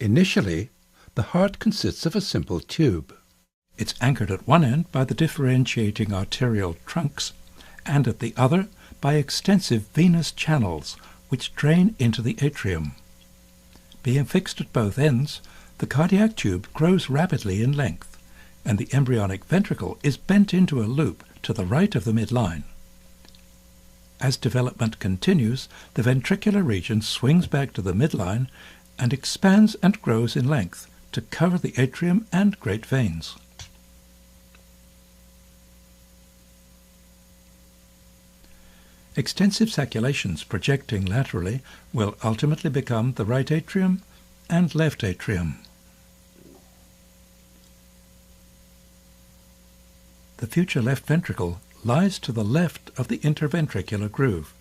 Initially, the heart consists of a simple tube. It's anchored at one end by the differentiating arterial trunks, and at the other by extensive venous channels which drain into the atrium. Being fixed at both ends, the cardiac tube grows rapidly in length, and the embryonic ventricle is bent into a loop to the right of the midline. As development continues, the ventricular region swings back to the midline and expands and grows in length to cover the atrium and great veins. Extensive saculations projecting laterally will ultimately become the right atrium and left atrium. The future left ventricle lies to the left of the interventricular groove,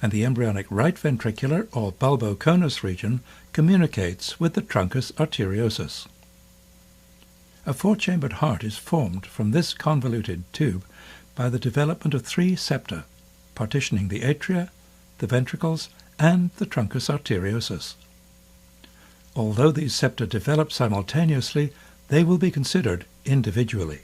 and the embryonic right ventricular or bulboconus region communicates with the truncus arteriosus. A four-chambered heart is formed from this convoluted tube by the development of three septa, partitioning the atria, the ventricles, and the truncus arteriosus. Although these septa develop simultaneously, they will be considered individually.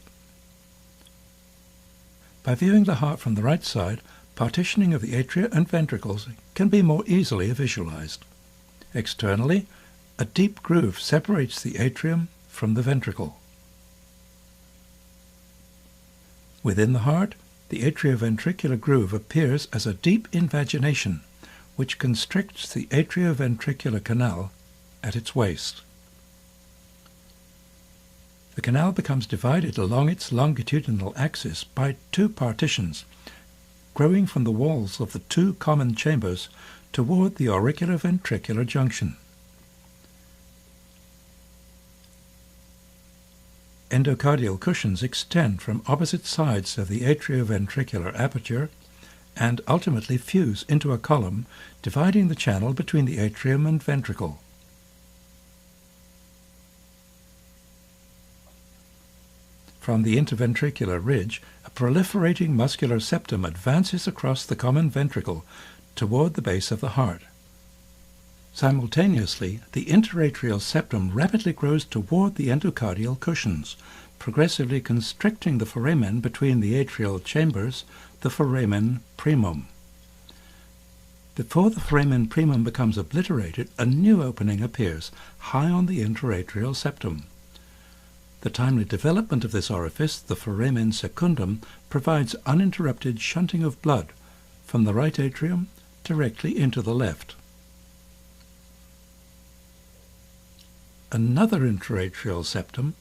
By viewing the heart from the right side, partitioning of the atria and ventricles can be more easily visualized. Externally, a deep groove separates the atrium from the ventricle. Within the heart, the atrioventricular groove appears as a deep invagination, which constricts the atrioventricular canal at its waist. The canal becomes divided along its longitudinal axis by two partitions, growing from the walls of the two common chambers toward the auriculoventricular junction. Endocardial cushions extend from opposite sides of the atrioventricular aperture and ultimately fuse into a column dividing the channel between the atrium and ventricle. From the interventricular ridge, a proliferating muscular septum advances across the common ventricle toward the base of the heart. Simultaneously, the interatrial septum rapidly grows toward the endocardial cushions, progressively constricting the foramen between the atrial chambers, the foramen primum. Before the foramen primum becomes obliterated, a new opening appears high on the interatrial septum. The timely development of this orifice, the foramen secundum, provides uninterrupted shunting of blood from the right atrium directly into the left. Another interatrial septum,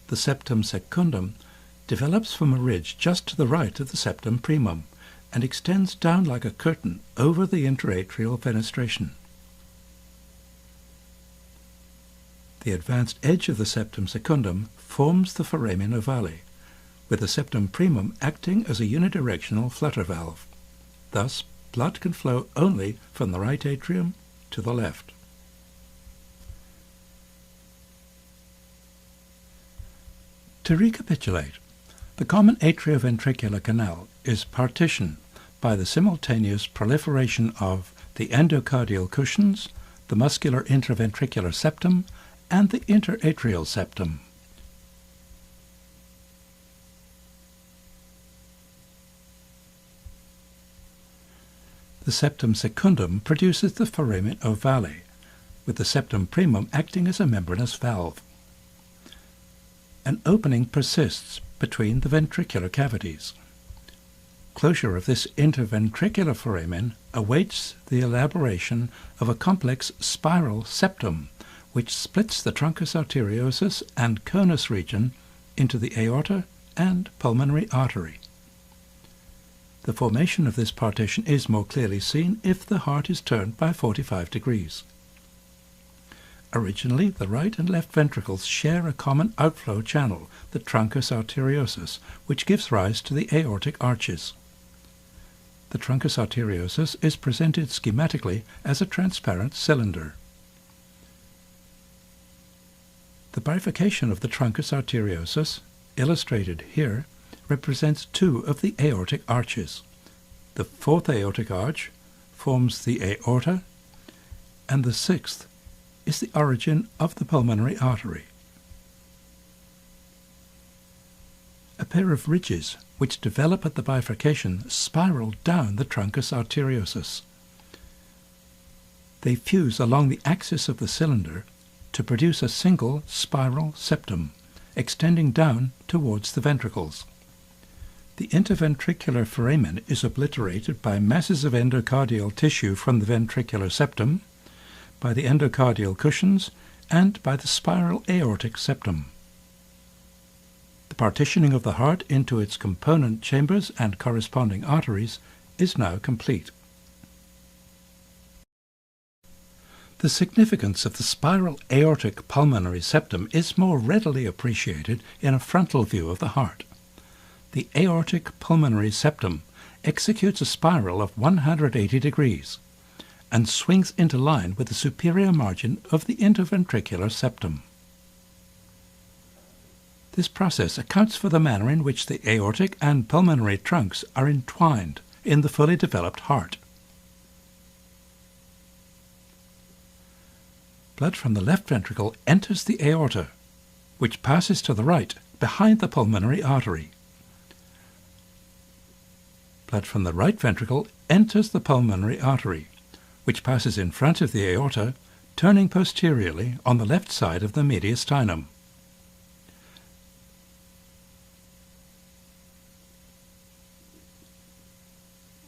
the septum secundum, develops from a ridge just to the right of the septum primum and extends down like a curtain over the interatrial fenestration. The advanced edge of the septum secundum forms the foramen ovale, with the septum primum acting as a unidirectional flutter valve. Thus, blood can flow only from the right atrium to the left. To recapitulate, the common atrioventricular canal is partitioned by the simultaneous proliferation of the endocardial cushions, the muscular interventricular septum, and the interatrial septum. The septum secundum produces the foramen ovale, with the septum primum acting as a membranous valve. An opening persists between the ventricular cavities. Closure of this interventricular foramen awaits the elaboration of a complex spiral septum, which splits the truncus arteriosus and conus region into the aorta and pulmonary artery. The formation of this partition is more clearly seen if the heart is turned by 45 degrees. Originally, the right and left ventricles share a common outflow channel, the truncus arteriosus, which gives rise to the aortic arches. The truncus arteriosus is presented schematically as a transparent cylinder. The bifurcation of the truncus arteriosus, illustrated here, represents two of the aortic arches. The fourth aortic arch forms the aorta, and the sixth is the origin of the pulmonary artery. A pair of ridges which develop at the bifurcation spiral down the truncus arteriosus. They fuse along the axis of the cylinder to produce a single spiral septum, extending down towards the ventricles. The interventricular foramen is obliterated by masses of endocardial tissue from the ventricular septum, by the endocardial cushions, and by the spiral aortic septum. The partitioning of the heart into its component chambers and corresponding arteries is now complete. The significance of the spiral aortic pulmonary septum is more readily appreciated in a frontal view of the heart. The aortic pulmonary septum executes a spiral of 180 degrees and swings into line with the superior margin of the interventricular septum. This process accounts for the manner in which the aortic and pulmonary trunks are entwined in the fully developed heart. Blood from the left ventricle enters the aorta, which passes to the right behind the pulmonary artery. Blood from the right ventricle enters the pulmonary artery, which passes in front of the aorta, turning posteriorly on the left side of the mediastinum.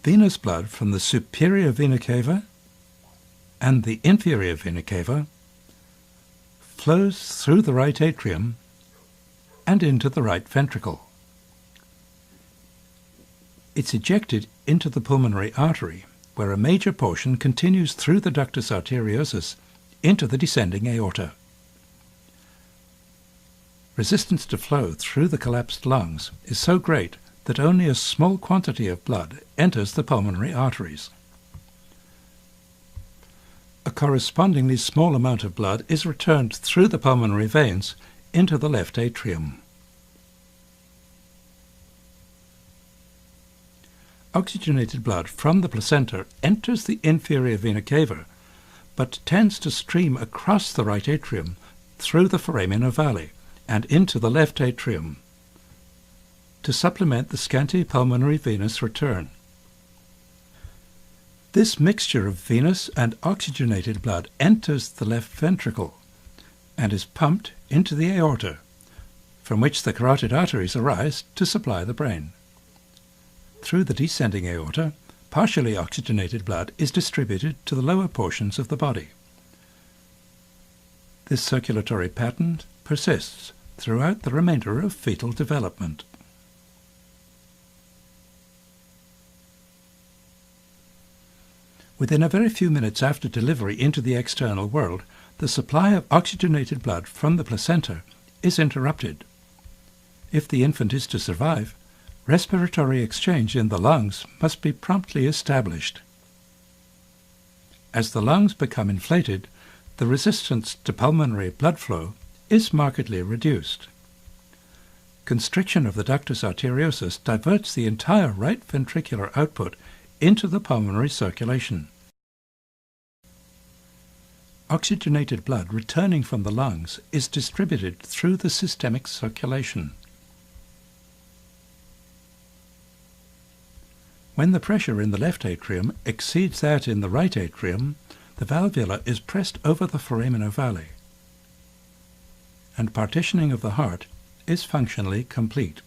Venous blood from the superior vena cava and the inferior vena cava flows through the right atrium and into the right ventricle. It's ejected into the pulmonary artery, where a major portion continues through the ductus arteriosus into the descending aorta. Resistance to flow through the collapsed lungs is so great that only a small quantity of blood enters the pulmonary arteries. A correspondingly small amount of blood is returned through the pulmonary veins into the left atrium. Oxygenated blood from the placenta enters the inferior vena cava, but tends to stream across the right atrium through the foramen ovale and into the left atrium to supplement the scanty pulmonary venous return. This mixture of venous and oxygenated blood enters the left ventricle and is pumped into the aorta, from which the carotid arteries arise to supply the brain. Through the descending aorta, partially oxygenated blood is distributed to the lower portions of the body. This circulatory pattern persists throughout the remainder of fetal development. Within a very few minutes after delivery into the external world, the supply of oxygenated blood from the placenta is interrupted. If the infant is to survive, respiratory exchange in the lungs must be promptly established. As the lungs become inflated, the resistance to pulmonary blood flow is markedly reduced. Constriction of the ductus arteriosus diverts the entire right ventricular output into the pulmonary circulation. Oxygenated blood returning from the lungs is distributed through the systemic circulation. When the pressure in the left atrium exceeds that in the right atrium, the valvula is pressed over the foramen ovale, and partitioning of the heart is functionally complete.